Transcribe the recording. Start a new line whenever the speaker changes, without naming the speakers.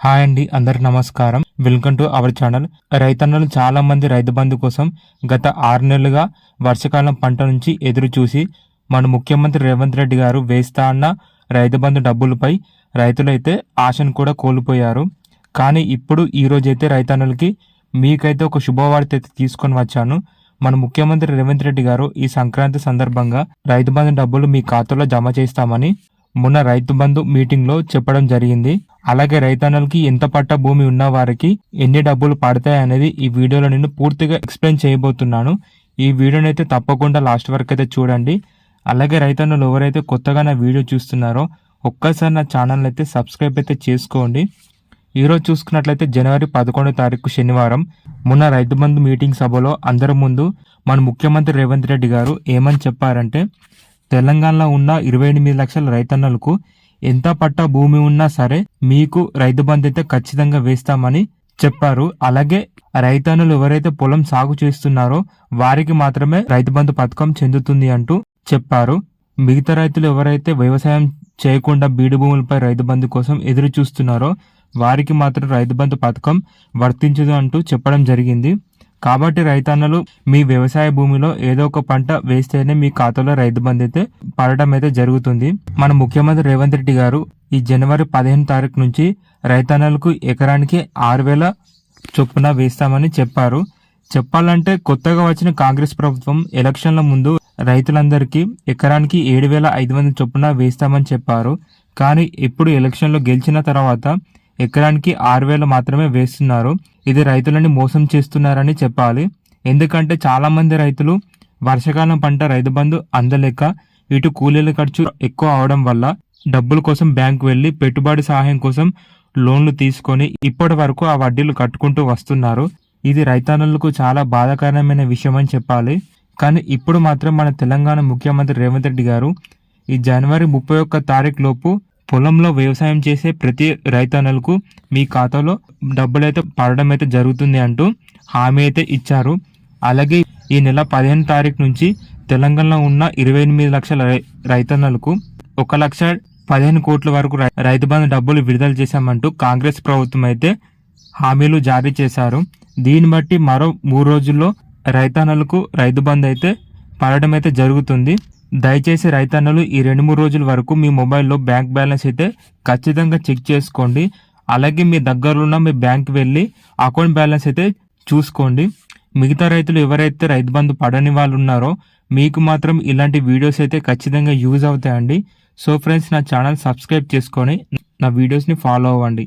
Hi అండి, అందరికి నమస్కారం. Welcome to our channel. రైతన్నలు చాలా మంది రైతు బంధు కోసం గత 6 నెలలుగా వర్షాకాలం పంట నుంచి ఎదురు చూసి మన ముఖ్యమంత్రి రేవంత్ రెడ్డి గారు వేస్తా అన్న రైతు బంధు డబ్బులపై రైతులైతే ఆశను కూడా కోల్పోయారు. కానీ ఇప్పుడు ఈ రోజైతే రైతన్నలకి మీకైతే ఒక శుభవార్త అయితే తీసుకొని వచ్చాను. మన ముఖ్యమంత్రి రేవంత్ రెడ్డి గారు ఈ సంక్రాంతి సందర్భంగా రైతు బంధు డబ్బులు మీ ఖాతాలో జమ చేస్తామని మొన్న రైతు బంధు మీటింగ్ లో చెప్పడం జరిగింది. అలాగే రైతన్నలకి ఎంత పట్ట భూమి ఉన్న వారికి ఎన్ని డబ్బులు పడతాయి అనేది ఈ వీడియోలో నేను పూర్తిగా ఎక్స్ప్లెయిన్ చేయబోతున్నాను. ఈ వీడియోని అయితే తప్పకుండా లాస్ట్ వరకు అయితే చూడండి. అలాగే రైతన్నలు ఎవరైతే కొత్తగా నా వీడియో చూస్తున్నారో ఒక్కసారి నా ఛానల్ అయితే సబ్స్క్రైబ్ అయితే చేసుకోండి. ఈరోజు చూసుకున్నట్లయితే జనవరి 11వ తారీఖు శనివారం మొన్న రైతు బంధు మీటింగ్ సభలో అందరి ముందు మన ముఖ్యమంత్రి రేవంత్ రెడ్డి గారు ఏమని చెప్పారంటే, తెలంగాణలో ఉన్న 28 లక్షల రైతన్నలకు ఎంత పట్ట భూమి ఉన్నా సరే మీకు రైతు బంధు అయితే ఖచ్చితంగా వేస్తామని చెప్పారు. అలాగే రైతన్నులు ఎవరైతే పొలం సాగు చేస్తున్నారో వారికి మాత్రమే రైతు బంధు పథకం చెందుతుంది అంటూ చెప్పారు. మిగతా రైతులు ఎవరైతే వ్యవసాయం చేయకుండా బీడు భూములపై రైతు బంధు కోసం ఎదురు చూస్తున్నారో వారికి మాత్రం రైతు బంధు పథకం వర్తించదు అంటూ చెప్పడం జరిగింది. కాబట్టి రైతన్నలు మీ వ్యవసాయ భూమిలో ఏదో ఒక పంట వేస్తేనే మీ ఖాతాలో రైతు బంధు అయితే పడటం అయితే జరుగుతుంది. మన ముఖ్యమంత్రి రేవంత్ రెడ్డి గారు ఈ జనవరి 15 తారీఖు నుంచి రైతన్నలకు ఎకరానికి 6,000 చొప్పున వేస్తామని చెప్పారు. చెప్పాలంటే కొత్తగా వచ్చిన కాంగ్రెస్ ప్రభుత్వం ఎలక్షన్ల ముందు రైతులందరికీ ఎకరానికి 7,500 చొప్పున వేస్తామని చెప్పారు. కానీ ఇప్పుడు ఎలక్షన్లో గెలిచిన తర్వాత ఎకరానికి 6,000 మాత్రమే వేస్తున్నారు. ఇది రైతులని మోసం చేస్తున్నారని చెప్పాలి. ఎందుకంటే చాలా మంది రైతులు వర్షాకాలం పంట రైతు బంధు అందలేక ఇటు కూలీల ఖర్చు ఎక్కువ అవడం వల్ల డబ్బుల కోసం బ్యాంకు వెళ్లి పెట్టుబడి సహాయం కోసం లోన్లు తీసుకొని ఇప్పటి వరకు ఆ వడ్డీలు కట్టుకుంటూ వస్తున్నారు. ఇది రైతన్నలకు చాలా బాధాకరమైన విషయం అని చెప్పాలి. కానీ ఇప్పుడు మాత్రం మన తెలంగాణ ముఖ్యమంత్రి రేవంత్ రెడ్డి గారు ఈ జనవరి 31 తారీఖు లోపు పొలంలో వ్యవసాయం చేసే ప్రతి రైతన్నలకు మీ ఖాతాలో డబ్బులైతే పడడం అయితే జరుగుతుంది అంటూ హామీ అయితే ఇచ్చారు. అలాగే ఈ నెల 15 తారీఖు నుంచి తెలంగాణలో ఉన్న 28 లక్షల రైతన్నలకు 1,15 కోట్ల వరకు రైతు బంధు డబ్బులు విడుదల చేశామంటూ కాంగ్రెస్ ప్రభుత్వం అయితే హామీలు జారీ చేశారు. దీన్ని బట్టి మరో 3 రోజుల్లో రైతన్నలకు రైతు బంధు అయితే పడడం అయితే జరుగుతుంది. దయచేసి రైతన్నలు ఈ 2-3 రోజుల వరకు మీ మొబైల్లో బ్యాంక్ బ్యాలెన్స్ అయితే ఖచ్చితంగా చెక్ చేసుకోండి. అలాగే మీ దగ్గరలో ఉన్న మీ బ్యాంక్ వెళ్ళి అకౌంట్ బ్యాలెన్స్ అయితే చూసుకోండి. మిగతా రైతులు ఎవరైతే రైతు బంధు పడని వాళ్ళు ఉన్నారో మీకు మాత్రం ఇలాంటి వీడియోస్ అయితే ఖచ్చితంగా యూజ్ అవుతాయండి. సో ఫ్రెండ్స్, నా ఛానల్ సబ్స్క్రైబ్ చేసుకొని నా వీడియోస్ని ఫాలో అవ్వండి.